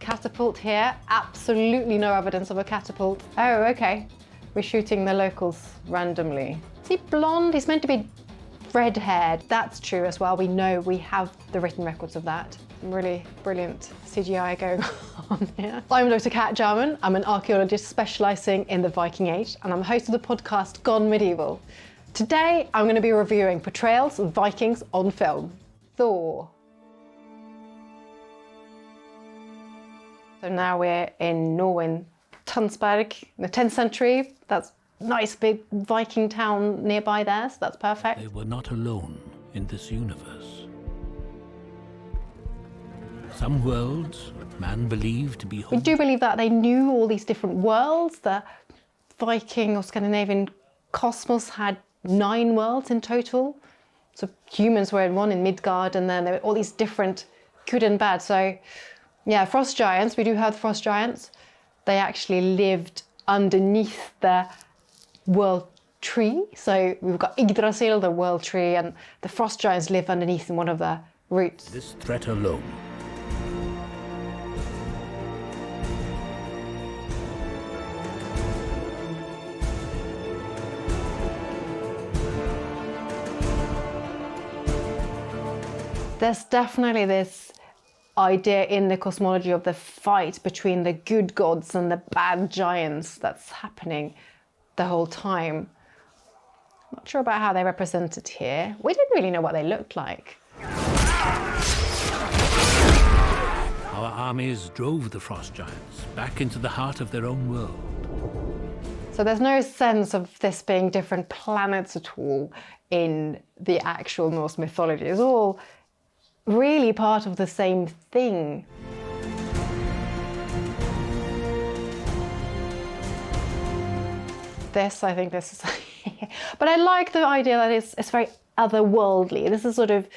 catapult here. Absolutely no evidence of a catapult. Oh, okay. We're shooting the locals randomly. Is he blonde? He's meant to be red-haired. That's true as well. We know, we have the written records of that. Really brilliant CGI going on here. I'm Dr. Kat Jarman. I'm an archaeologist specialising in the Viking Age, and I'm the host of the podcast Gone Medieval. Today, I'm going to be reviewing portrayals of Vikings on film. Thor. So now we're in Norway, Tønsberg, in the 10th century. That's a nice big Viking town nearby there, so that's perfect. They were not alone in this universe. Some worlds man believed to be home. We do believe that they knew all these different worlds. The Viking or Scandinavian cosmos had 9 worlds in total. So humans were in one in Midgard, and then there were all these different good and bad. So yeah, frost giants, we do have frost giants. They actually lived underneath the world tree. So we've got Yggdrasil, the world tree, and the frost giants live underneath in one of the roots. This threat alone. There's definitely this idea in the cosmology of the fight between the good gods and the bad giants that's happening the whole time. Not sure about how they represent it here. We didn't really know what they looked like. Our armies drove the frost giants back into the heart of their own world. So there's no sense of this being different planets at all in the actual Norse mythology. It's all really part of the same thing. I think this is, but I like the idea that it's very otherworldly. This is sort of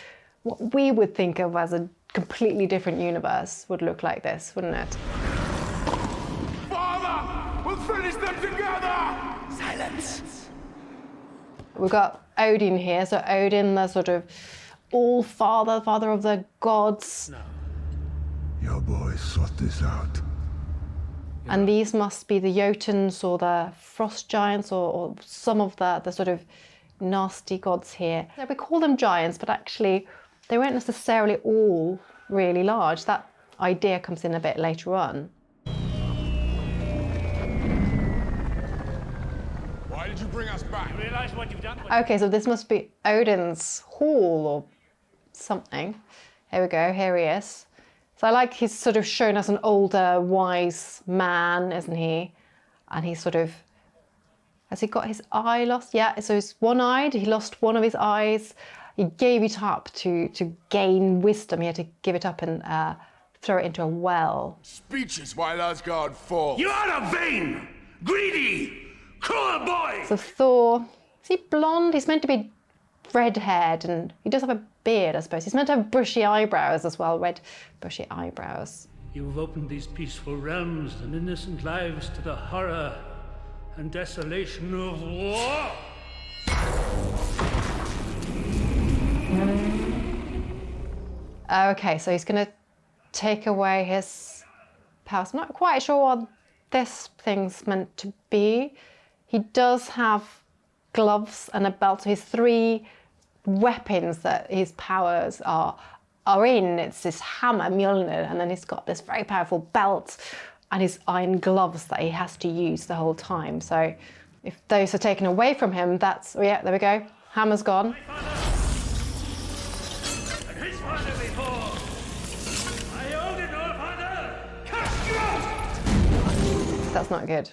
what we would think of as a completely different universe would look like this, wouldn't it? Father, we'll finish them together! Silence! We've got Odin here, so Odin, the sort of all-father, father of the gods. No. Your boys sort this out. And these must be the Jotuns or the frost giants or some of the sort of nasty gods here. So we call them giants, but actually they weren't necessarily all really large. That idea comes in a bit later on. Why did you bring us back? You realise what you've done? Okay, so this must be Odin's hall or something. Here we go, here he is. So I like he's sort of shown us an older, wise man, isn't he? And he's sort of, has he got his eye lost? Yeah, so he's one-eyed, he lost one of his eyes. He gave it up to gain wisdom. He had to give it up and throw it into a well. Speeches while Asgard falls. You are a vain, greedy, cruel boy! So Thor, is he blonde? He's meant to be red-haired, and he does have a beard, I suppose. He's meant to have bushy eyebrows as well, red bushy eyebrows. You've opened these peaceful realms and innocent lives to the horror and desolation of war. Okay, so he's going to take away his powers. I'm not quite sure what this thing's meant to be. He does have gloves and a belt, so his 3 weapons that his powers are in. It's this hammer, Mjolnir, and then he's got this very powerful belt and his iron gloves that he has to use the whole time. So if those are taken away from him, that's, oh yeah, there we go. Hammer's gone. And his father before. I own it, all father. Cast you out! That's not good.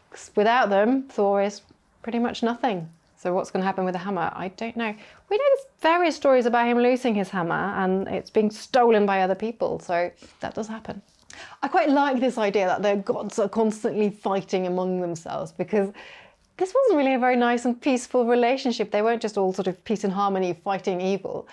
'Cause without them, Thor is pretty much nothing. So what's going to happen with the hammer? I don't know. We know there's various stories about him losing his hammer and it's being stolen by other people, so that does happen. I quite like this idea that the gods are constantly fighting among themselves, because this wasn't really a very nice and peaceful relationship. They weren't just all sort of peace and harmony fighting evil.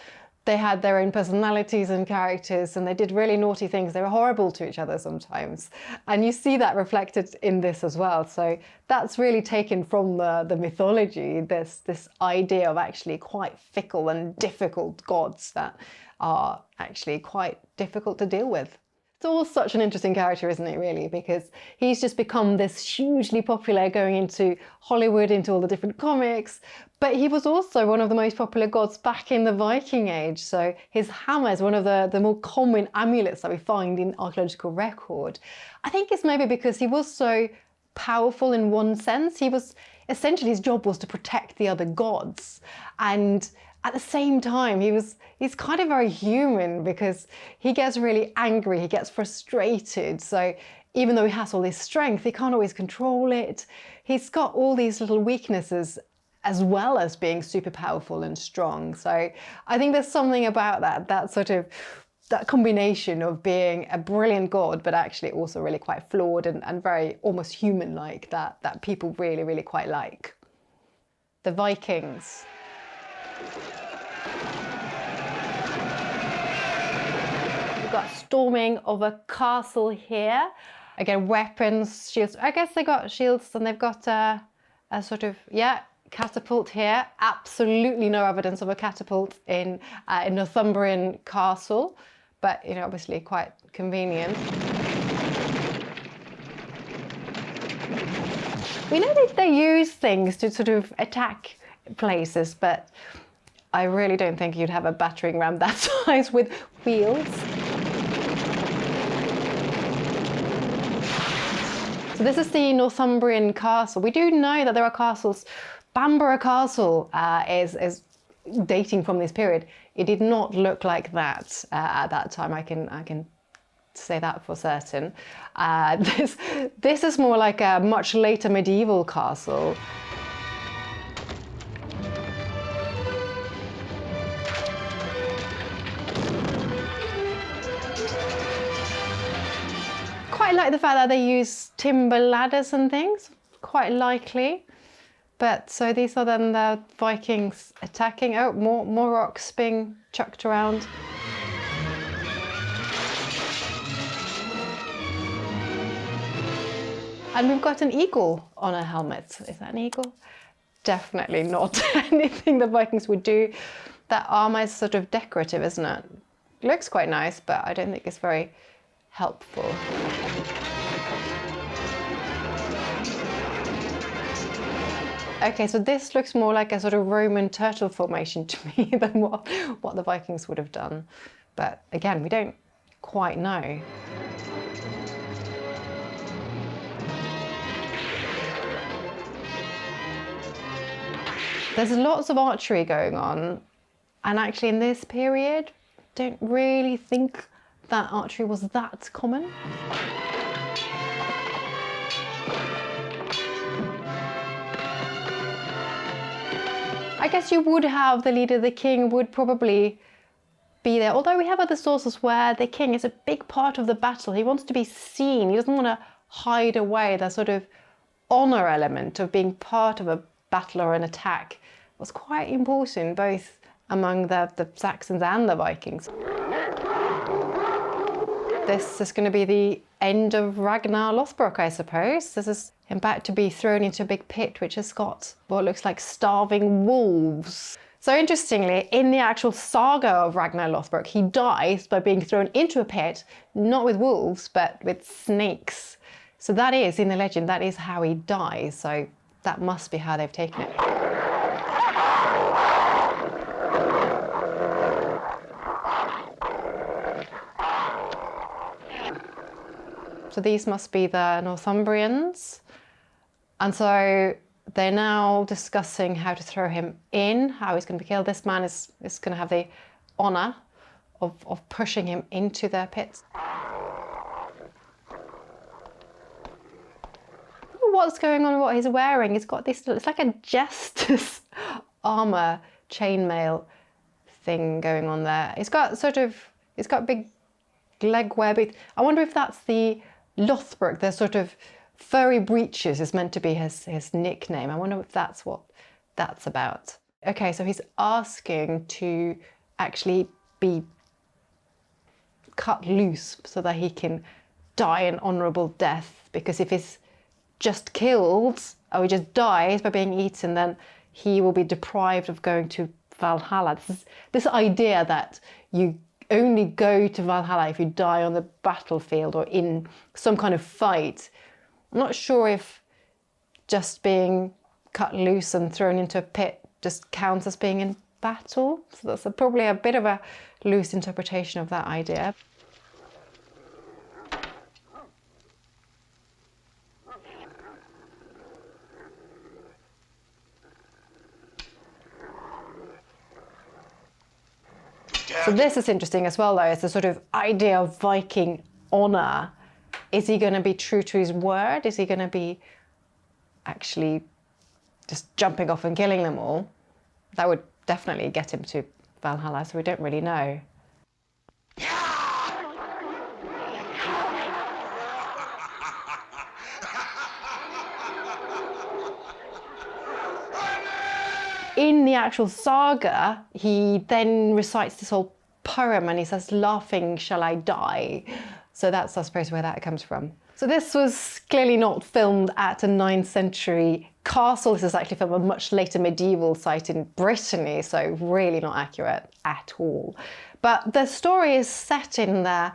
They had their own personalities and characters, and they did really naughty things. They were horrible to each other sometimes. And you see that reflected in this as well. So that's really taken from the mythology, this idea of actually quite fickle and difficult gods that are actually quite difficult to deal with. Thor's such an interesting character, isn't he, really? Because he's just become this hugely popular, going into Hollywood, into all the different comics. But he was also one of the most popular gods back in the Viking Age. So his hammer is one of the more common amulets that we find in archaeological record. I think it's maybe because he was so powerful in one sense. He was, essentially his job was to protect the other gods. And at the same time, he's kind of very human, because he gets really angry, he gets frustrated. So even though he has all this strength, he can't always control it. He's got all these little weaknesses as well as being super powerful and strong. So I think there's something about that combination of being a brilliant god, but actually also really quite flawed and very almost human-like, that people really, really quite like. The Vikings. We've got storming of a castle here. Again, weapons, shields. I guess they got shields, and they've got a sort of, catapult here. Absolutely no evidence of a catapult in Northumbrian castle, but obviously quite convenient. We know that they use things to sort of attack places, but I really don't think you'd have a battering ram that size with wheels. So this is the Northumbrian castle. We do know that there are castles. Banderas Castle is dating from this period. It did not look like that at that time. I can say that for certain. This is more like a much later medieval castle. Quite like the fact that they use timber ladders and things, quite likely. But so these are then the Vikings attacking. Oh, more rocks being chucked around. And we've got an eagle on a helmet. Is that an eagle? Definitely not anything the Vikings would do. That armor is sort of decorative, isn't it? Looks quite nice, but I don't think it's very helpful. Okay, so this looks more like a sort of Roman turtle formation to me than what the Vikings would have done. But again, we don't quite know. There's lots of archery going on, and actually in this period, don't really think that archery was that common. I guess you would have the leader, the king would probably be there. Although we have other sources where the king is a big part of the battle. He wants to be seen. He doesn't want to hide away. That sort of honor element of being part of a battle or an attack was quite important, both among the Saxons and the Vikings. This is going to be the end of Ragnar Lothbrok, I suppose. This is him about to be thrown into a big pit, which has got what looks like starving wolves. So interestingly, in the actual saga of Ragnar Lothbrok, he dies by being thrown into a pit, not with wolves, but with snakes. So that is, in the legend, that is how he dies. So that must be how they've taken it. So these must be the Northumbrians. And so they're now discussing how to throw him in, how he's going to be killed. This man is going to have the honour of pushing him into their pits. What's going on, what he's wearing? He's got this, it's like a jester's armour chainmail thing going on there. It's got big leg wear. I wonder if that's the Lothbrok, the sort of furry breeches is meant to be his nickname. I wonder if that's what that's about. Okay, so he's asking to actually be cut loose so that he can die an honourable death, because if he's just killed or he just dies by being eaten, then he will be deprived of going to Valhalla. This idea that you only go to Valhalla if you die on the battlefield or in some kind of fight. I'm not sure if just being cut loose and thrown into a pit just counts as being in battle. So that's probably a bit of a loose interpretation of that idea. So this is interesting as well, though. It's the sort of idea of Viking honor. Is he going to be true to his word? Is he going to be actually just jumping off and killing them all? That would definitely get him to Valhalla, so we don't really know. In the actual saga, he then recites this whole poem and he says, "Laughing shall I die." So that's, I suppose, where that comes from. So this was clearly not filmed at a 9th century castle. This is actually filmed at a much later medieval site in Brittany, so really not accurate at all. But the story is set in the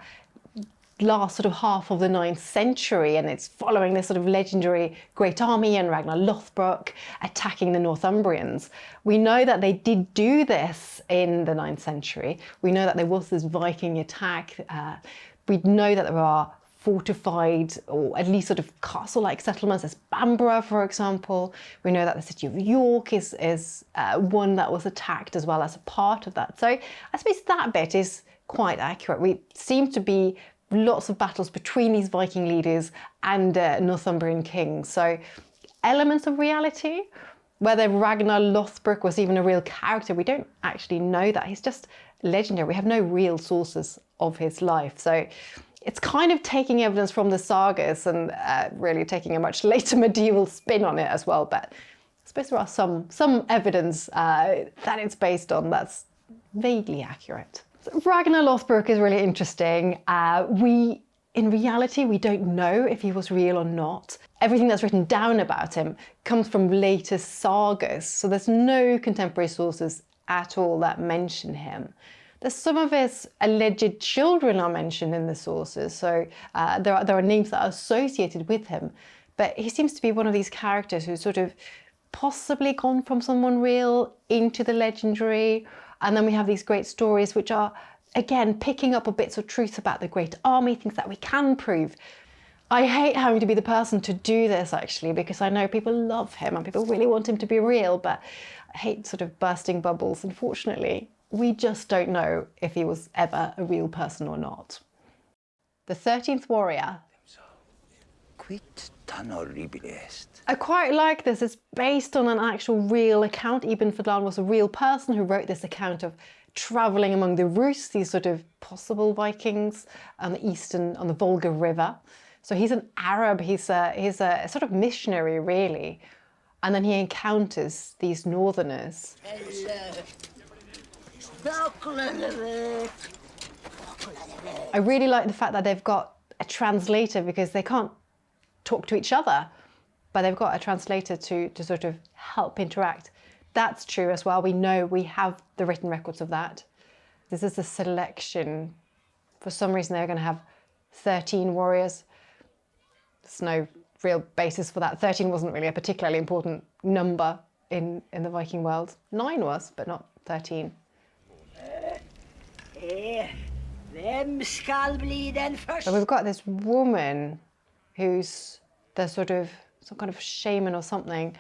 last sort of half of the 9th century, and it's following this sort of legendary great army and Ragnar Lothbrok attacking the Northumbrians. We know that they did do this in the 9th century. We know that there was this Viking attack. We know that there are fortified or at least sort of castle-like settlements. There's Banderas, for example. We know that the city of York is one that was attacked as well as a part of that. So I suppose that bit is quite accurate. We seem to be lots of battles between these Viking leaders and Northumbrian kings. So elements of reality. Whether Ragnar Lothbrok was even a real character, we don't actually know that. He's just legendary. We have no real sources of his life. So it's kind of taking evidence from the sagas and really taking a much later medieval spin on it as well. But I suppose there are some evidence that it's based on that's vaguely accurate. So Ragnar Lothbrok is really interesting. In reality, we don't know if he was real or not. Everything that's written down about him comes from later sagas, so there's no contemporary sources at all that mention him. There's some of his alleged children are mentioned in the sources, so there are names that are associated with him, but he seems to be one of these characters who's sort of possibly gone from someone real into the legendary, and then we have these great stories which are, again, picking up bits of truth about the great army, things that we can prove. I hate having to be the person to do this, actually, because I know people love him and people really want him to be real, but I hate sort of bursting bubbles. Unfortunately, we just don't know if he was ever a real person or not. The 13th warrior. I quite like this. It's based on an actual real account. Ibn Fadlan was a real person who wrote this account of traveling among the Rus, these sort of possible Vikings on the Volga River. So he's an Arab, he's a sort of missionary, really. And then he encounters these northerners. I really like the fact that they've got a translator because they can't talk to each other, but they've got a translator to sort of help interact. That's true as well. We have the written records of that. This is a selection. For some reason, they're going to have 13 warriors. There's no real basis for that. 13 wasn't really a particularly important number in the Viking world. 9 was, but not 13. So we've got this woman who's the sort of some kind of shaman or something.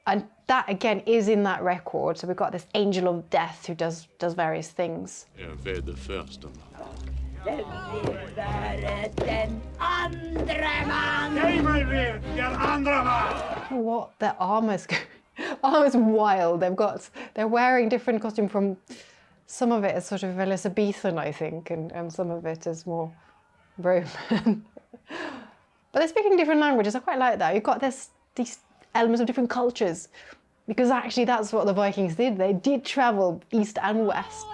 And that, again, is in that record. So we've got this angel of death who does various things. What? Their armor's wild. They're wearing different costume from, some of it is sort of Elizabethan, I think, and some of it is more Roman. But they're speaking different languages. I quite like that. You've got these elements of different cultures, because actually that's what the Vikings did. They did travel east and west.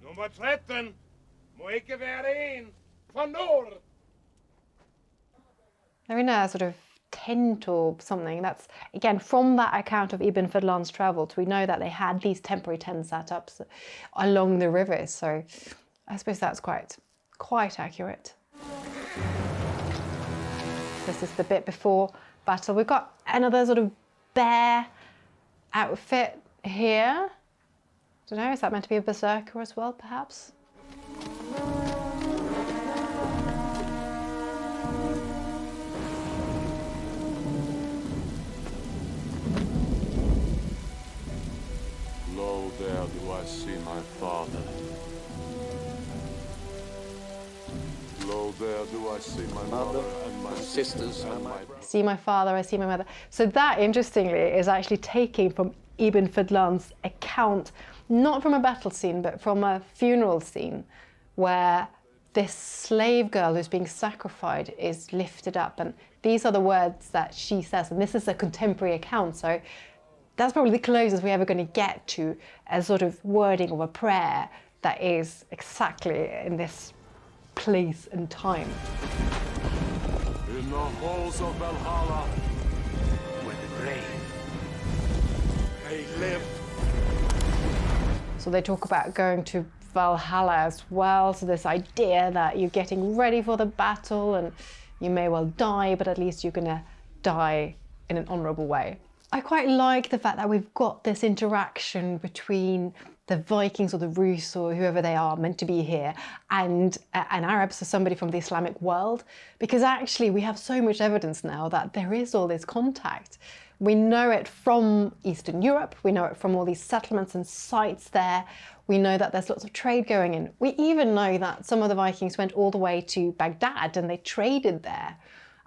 Nummer 13 må ikke være en fra nord. They're in a sort of tent or something. That's, again, from that account of Ibn Fadlan's travels, we know that they had these temporary tent setups along the rivers. So I suppose that's quite accurate. This is the bit before battle. We've got another sort of bear outfit here. I don't know, is that meant to be a berserker as well, perhaps? Lo, there do I see my father. Lo, there do I see my mother and my sisters and my brothers. I see my father, I see my mother. So that, interestingly, is actually taken from Ibn Fadlan's account, not from a battle scene, but from a funeral scene, where this slave girl who's being sacrificed is lifted up. And these are the words that she says, and this is a contemporary account. So that's probably the closest we're ever going to get to a sort of wording of a prayer that is exactly in this place and time. In the halls of Valhalla, Where the brave they live. So they talk about going to Valhalla as well. So this idea that you're getting ready for the battle and you may well die, but at least you're going to die in an honourable way. I quite like the fact that we've got this interaction between the Vikings or the Rus or whoever they are meant to be here and an Arab, so somebody from the Islamic world, because actually we have so much evidence now that there is all this contact. We know it from Eastern Europe, we know it from all these settlements and sites there, we know that there's lots of trade going in. We even know that some of the Vikings went all the way to Baghdad and they traded there.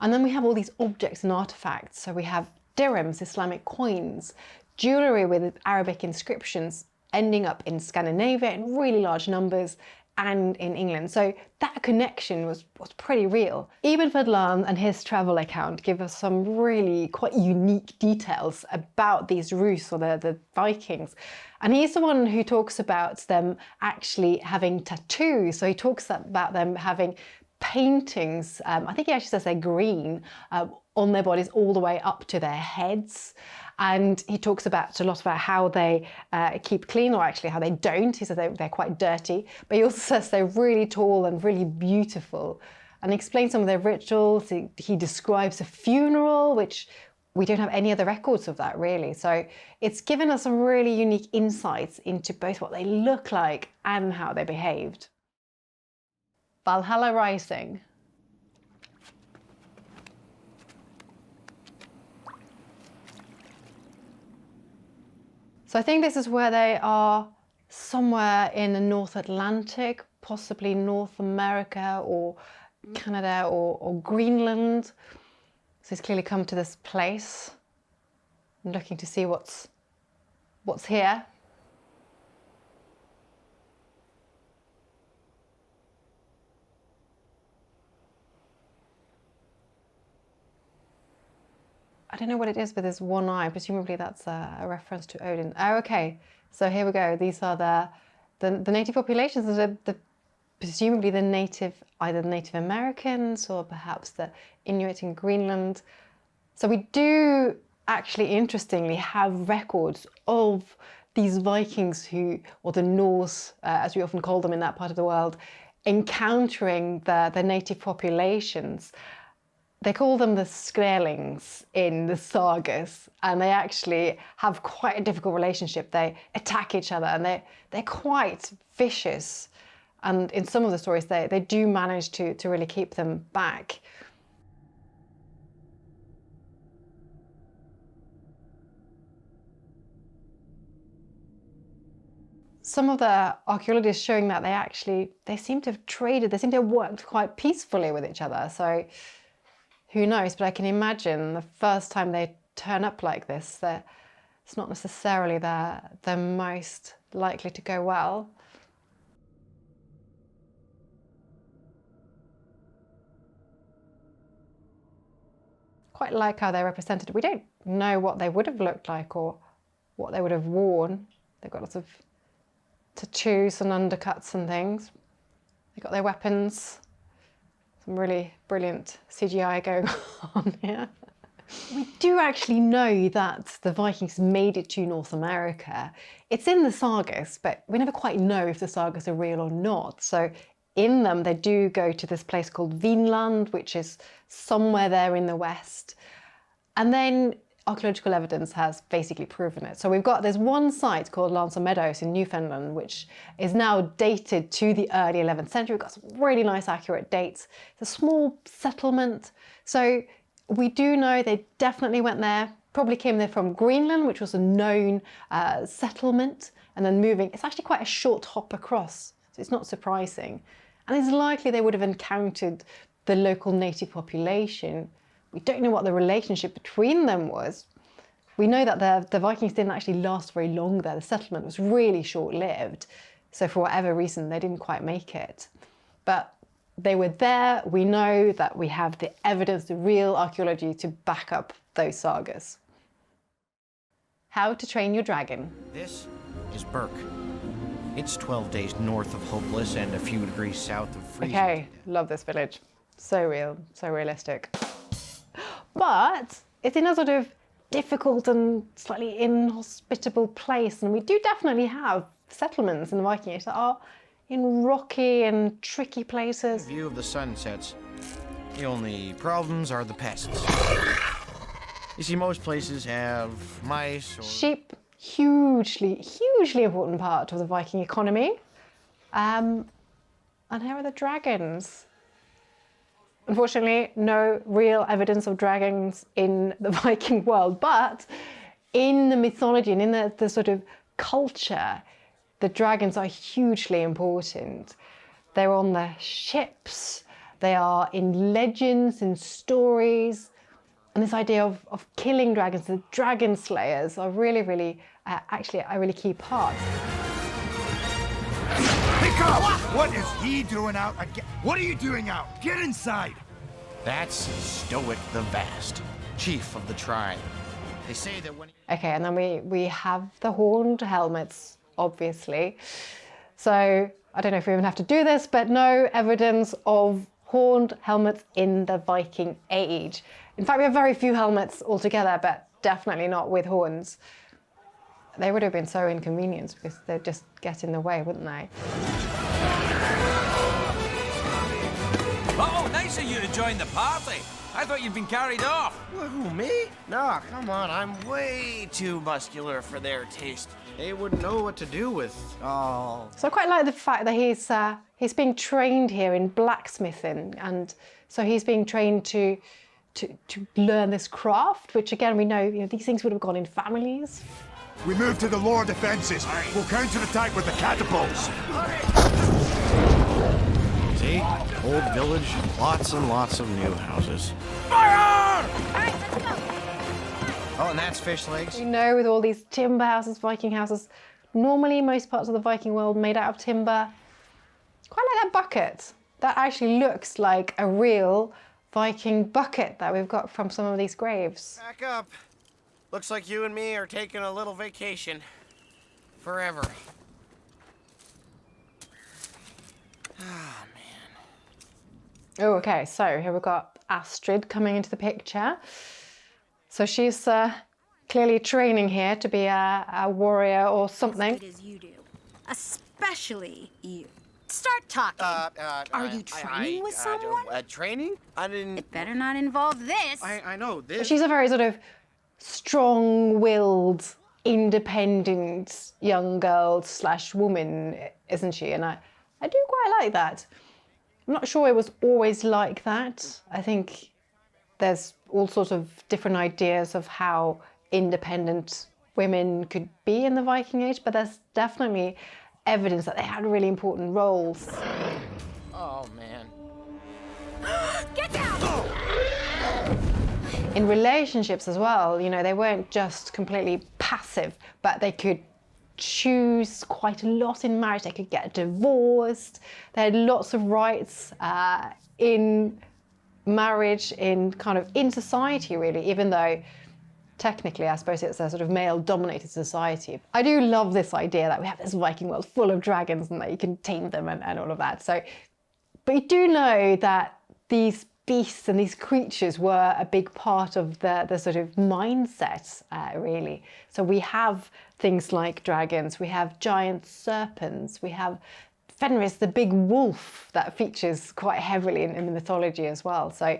And then we have all these objects and artifacts. So we have dirhams, Islamic coins, jewellery with Arabic inscriptions ending up in Scandinavia in really large numbers and in England. So that connection was pretty real. Ibn Fadlan and his travel account give us some really quite unique details about these Rus or the Vikings. And he's the one who talks about them actually having tattoos. So he talks about them having paintings, I think he actually says they're green, on their bodies all the way up to their heads. And he talks a lot about how they keep clean, or actually how they don't. He says they're quite dirty, but he also says they're really tall and really beautiful. And he explains some of their rituals. He describes a funeral, which we don't have any other records of that really. So it's given us some really unique insights into both what they look like and how they behaved. Valhalla Rising. So I think this is where they are, somewhere in the North Atlantic, possibly North America or Canada or Greenland. So he's clearly come to this place and looking to see what's here. I don't know what it is with his one eye. Presumably that's a reference to Odin. Oh, okay. So here we go. These are the native populations. Presumably the native, either the Native Americans or perhaps the Inuit in Greenland. So we do actually, interestingly, have records of these Vikings or the Norse, as we often call them in that part of the world, encountering the native populations. They call them the Skrælings in the sagas, and they actually have quite a difficult relationship. They attack each other, and they're quite vicious. And in some of the stories, they do manage to really keep them back. Some of the archaeology is showing that they seem to have traded, they seem to have worked quite peacefully with each other. So who knows, but I can imagine the first time they turn up like this, it's not necessarily the most likely to go well. Quite like how they're represented. We don't know what they would have looked like or what they would have worn. They've got lots of tattoos and undercuts and things. They've got their weapons. Some really brilliant CGI going on here. We do actually know that the Vikings made it to North America. It's in the sagas, but we never quite know if the sagas are real or not. So in them, they do go to this place called Vinland, which is somewhere there in the west. And then archaeological evidence has basically proven it. So there's one site called Lancer Meadows in Newfoundland, which is now dated to the early 11th century. We've got some really nice accurate dates. It's a small settlement. So we do know they definitely went there, probably came there from Greenland, which was a known settlement, and then moving. It's actually quite a short hop across, so it's not surprising. And it's likely they would have encountered the local native population. We don't know what the relationship between them was. We know that the Vikings didn't actually last very long there. The settlement was really short-lived. So for whatever reason, they didn't quite make it. But they were there. We know that we have the evidence, the real archaeology to back up those sagas. How to train your dragon. This is Burke. It's 12 days north of Hopeless and a few degrees south of freezing. Okay, love this village. So real, so realistic. But it's in a sort of difficult and slightly inhospitable place, and we do definitely have settlements in the Viking Age that are in rocky and tricky places. View of the sunsets. The only problems are the pests. You see, most places have mice or... Sheep, hugely important part of the Viking economy. And here are the dragons. Unfortunately, no real evidence of dragons in the Viking world, but in the mythology and in the sort of culture, the dragons are hugely important. They're on the ships, they are in legends, in stories, and this idea of killing dragons, the dragon slayers, are really, actually a really key part. Pick up! What is he doing out again? What are you doing out? Get inside! That's Stoic the Vast, chief of the tribe. They say that when... Okay, and then we have the horned helmets, obviously. So I don't know if we even have to do this, but no evidence of horned helmets in the Viking Age. In fact, we have very few helmets altogether, but definitely not with horns. They would have been so inconvenient because they'd just get in the way, wouldn't they? Oh, nice of you to join the party. I thought you'd been carried off. Who, me? No, come on, I'm way too muscular for their taste. They wouldn't know what to do with all... So I quite like the fact that he's being trained here in blacksmithing, and so he's being trained to learn this craft, which again we know, these things would have gone in families. We move to the lower defenses. We'll counterattack with the catapults. See? Old village, lots and lots of new houses. Fire! Oh, and that's fish legs. You know, with all these timber houses, Viking houses, normally most parts of the Viking world made out of timber. Quite like that bucket. That actually looks like a real Viking bucket that we've got from some of these graves. Back up. Looks like you and me are taking a little vacation. Forever. Ah, man. Oh, okay, so here we've got Astrid coming into the picture. So she's clearly training here to be a warrior or something. As good as you do. Especially you. Start talking. Are you training with someone? Training? I didn't... It better not involve this. I know this. She's a very sort of strong-willed, independent young girl / woman, isn't she? And I do quite like that. I'm not sure it was always like that. I think there's all sorts of different ideas of how independent women could be in the Viking Age, but there's definitely evidence that they had really important roles. Oh, man. Get down! In relationships as well, they weren't just completely passive, but they could choose quite a lot in marriage. They could get divorced. They had lots of rights in marriage, in society, really, even though technically, I suppose it's a sort of male-dominated society. I do love this idea that we have this Viking world full of dragons and that you can tame them and all of that. So, but you do know that these beasts and these creatures were a big part of the sort of mindset, really. So we have things like dragons, we have giant serpents, we have Fenris, the big wolf, that features quite heavily in the mythology as well. So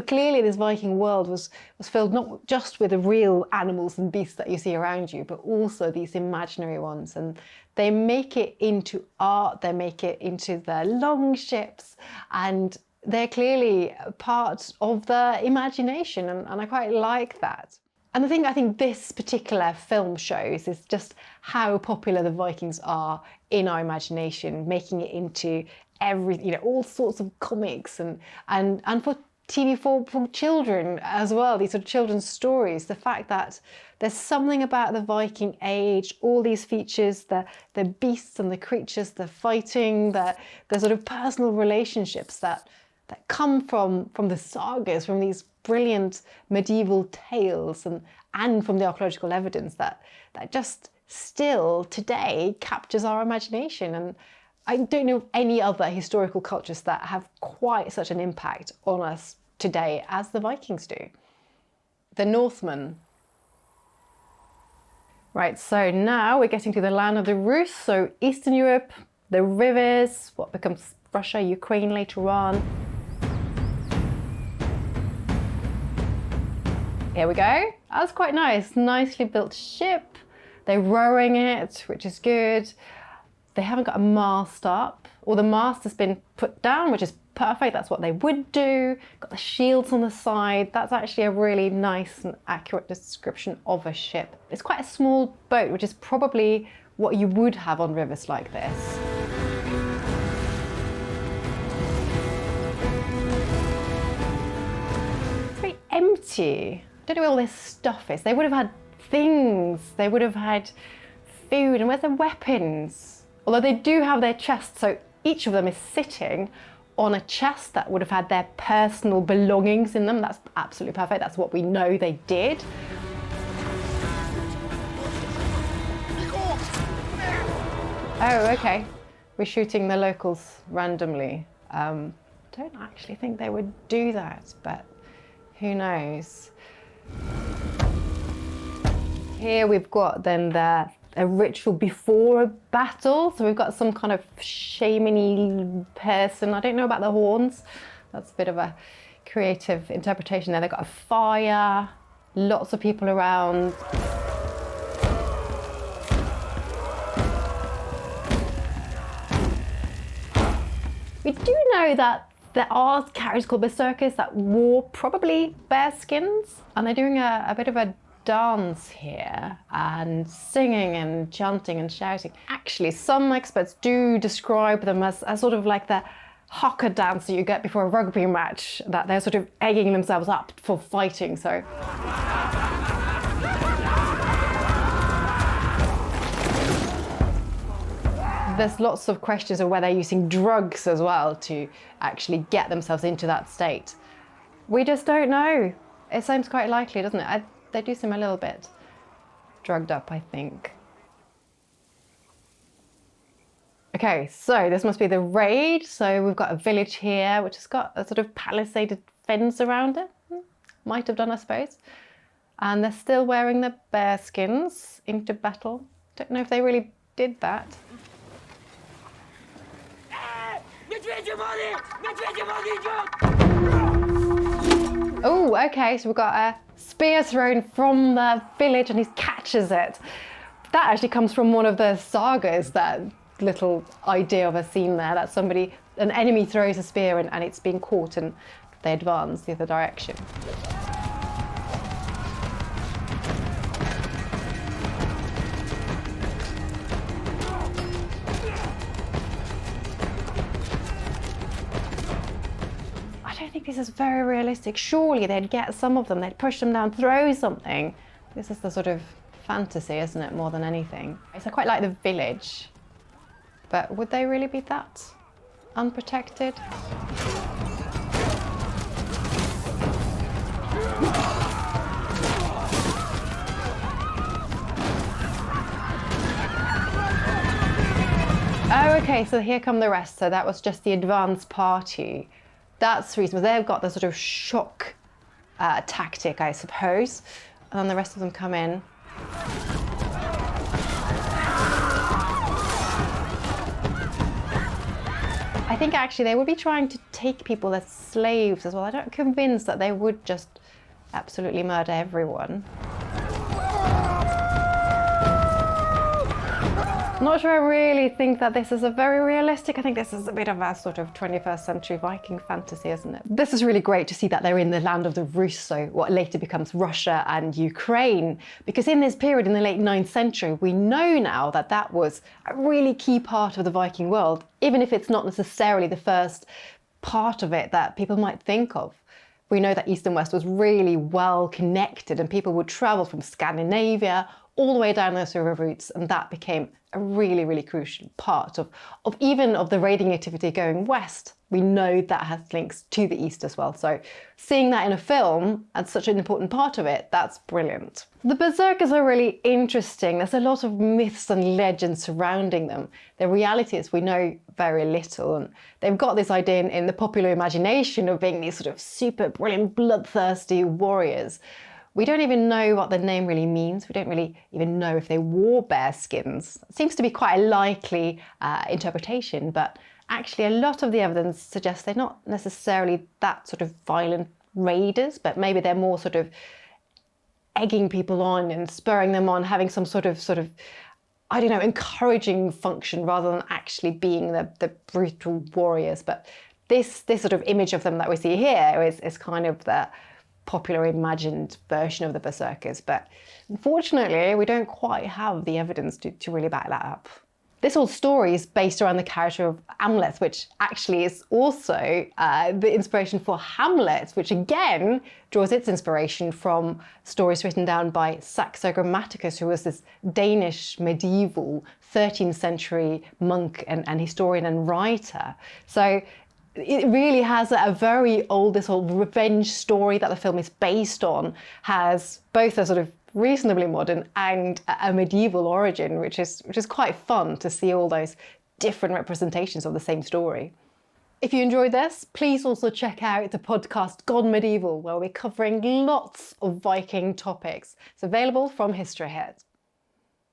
clearly this Viking world was filled not just with the real animals and beasts that you see around you, but also these imaginary ones. And they make it into art, they make it into their long ships, and they're clearly part of the imagination, and I quite like that. And the thing I think this particular film shows is just how popular the Vikings are in our imagination, making it into all sorts of comics and for TV for children as well, these sort of children's stories. The fact that there's something about the Viking age, all these features, the beasts and the creatures, the fighting, the sort of personal relationships that come from the sagas, from these brilliant medieval tales and from the archaeological evidence that just still today captures our imagination. And I don't know of any other historical cultures that have quite such an impact on us today as the Vikings do. The Northman. Right, so now we're getting to the land of the Rus, so Eastern Europe, the rivers, what becomes Russia, Ukraine later on. Here we go. That's quite nice. Nicely built ship. They're rowing it, which is good. They haven't got a mast up, or the mast has been put down, which is perfect. That's what they would do. Got the shields on the side. That's actually a really nice and accurate description of a ship. It's quite a small boat, which is probably what you would have on rivers like this. It's very empty. I don't know where all this stuff is. They would have had things, they would have had food, and where's their weapons? Although they do have their chests, so each of them is sitting on a chest that would have had their personal belongings in them. That's absolutely perfect. That's what we know they did. Oh, okay. We're shooting the locals randomly. Don't actually think they would do that, but who knows? Here we've got then a ritual before a battle. So we've got some kind of shaman-y person. I don't know about the horns. That's a bit of a creative interpretation there. They've got a fire, lots of people around. We do know that there are characters called berserkers that wore probably bear skins, and they're doing a bit of a dance here and singing and chanting and shouting. Actually, some experts do describe them as sort of like the haka dance that you get before a rugby match, that they're sort of egging themselves up for fighting. So there's lots of questions of whether they're using drugs as well to actually get themselves into that state. We just don't know. It seems quite likely, doesn't it? They do seem a little bit drugged up, I think. Okay, so this must be the raid. So we've got a village here, which has got a sort of palisaded fence around it. Might have done, I suppose. And they're still wearing their bear skins into battle. Don't know if they really did that. Oh, okay, so we've got a spear thrown from the village and he catches it. That actually comes from one of the sagas, that little idea of a scene there, that an enemy throws a spear and it's being caught and they advance the other direction. I don't think this is very realistic. Surely they'd get some of them, they'd push them down, throw something. This is the sort of fantasy, isn't it, more than anything? So I quite like the village, but would they really be that unprotected? Oh, okay, so here come the rest. So that was just the advance party. That's the reason. They've got the sort of shock tactic, I suppose. And then the rest of them come in. I think actually they would be trying to take people as slaves as well. I'm not convinced that they would just absolutely murder everyone. I'm not sure I really think that this is a very realistic. I think this is a bit of a sort of 21st century Viking fantasy, isn't it? This is really great to see that they're in the land of the Rus, so what later becomes Russia and Ukraine. Because in this period, in the late 9th century, we know now that that was a really key part of the Viking world, even if it's not necessarily the first part of it that people might think of. We know that East and West was really well connected and people would travel from Scandinavia all the way down those river routes, and that became a really, really crucial part of even the raiding activity going west. We know that has links to the East as well. So seeing that in a film and such an important part of it, that's brilliant. The berserkers are really interesting. There's a lot of myths and legends surrounding them. The reality is we know very little, and they've got this idea in the popular imagination of being these sort of super brilliant, bloodthirsty warriors. We don't even know what the name really means. We don't really even know if they wore bear skins. It seems to be quite a likely interpretation, but actually a lot of the evidence suggests they're not necessarily that sort of violent raiders, but maybe they're more sort of egging people on and spurring them on, having some sort of I don't know, encouraging function rather than actually being the brutal warriors. But this sort of image of them that we see here is kind of the popular imagined version of the berserkers, but unfortunately we don't quite have the evidence to really back that up. This whole story is based around the character of Amleth, which actually is also the inspiration for Hamlet, which again draws its inspiration from stories written down by Saxo Grammaticus, who was this Danish medieval 13th century monk and historian and writer. So it really has a very old, this whole revenge story that the film is based on has both a sort of reasonably modern and a medieval origin, which is quite fun to see all those different representations of the same story. If you enjoyed this, please also check out the podcast Gone Medieval, where we're covering lots of Viking topics. It's available from History Hit.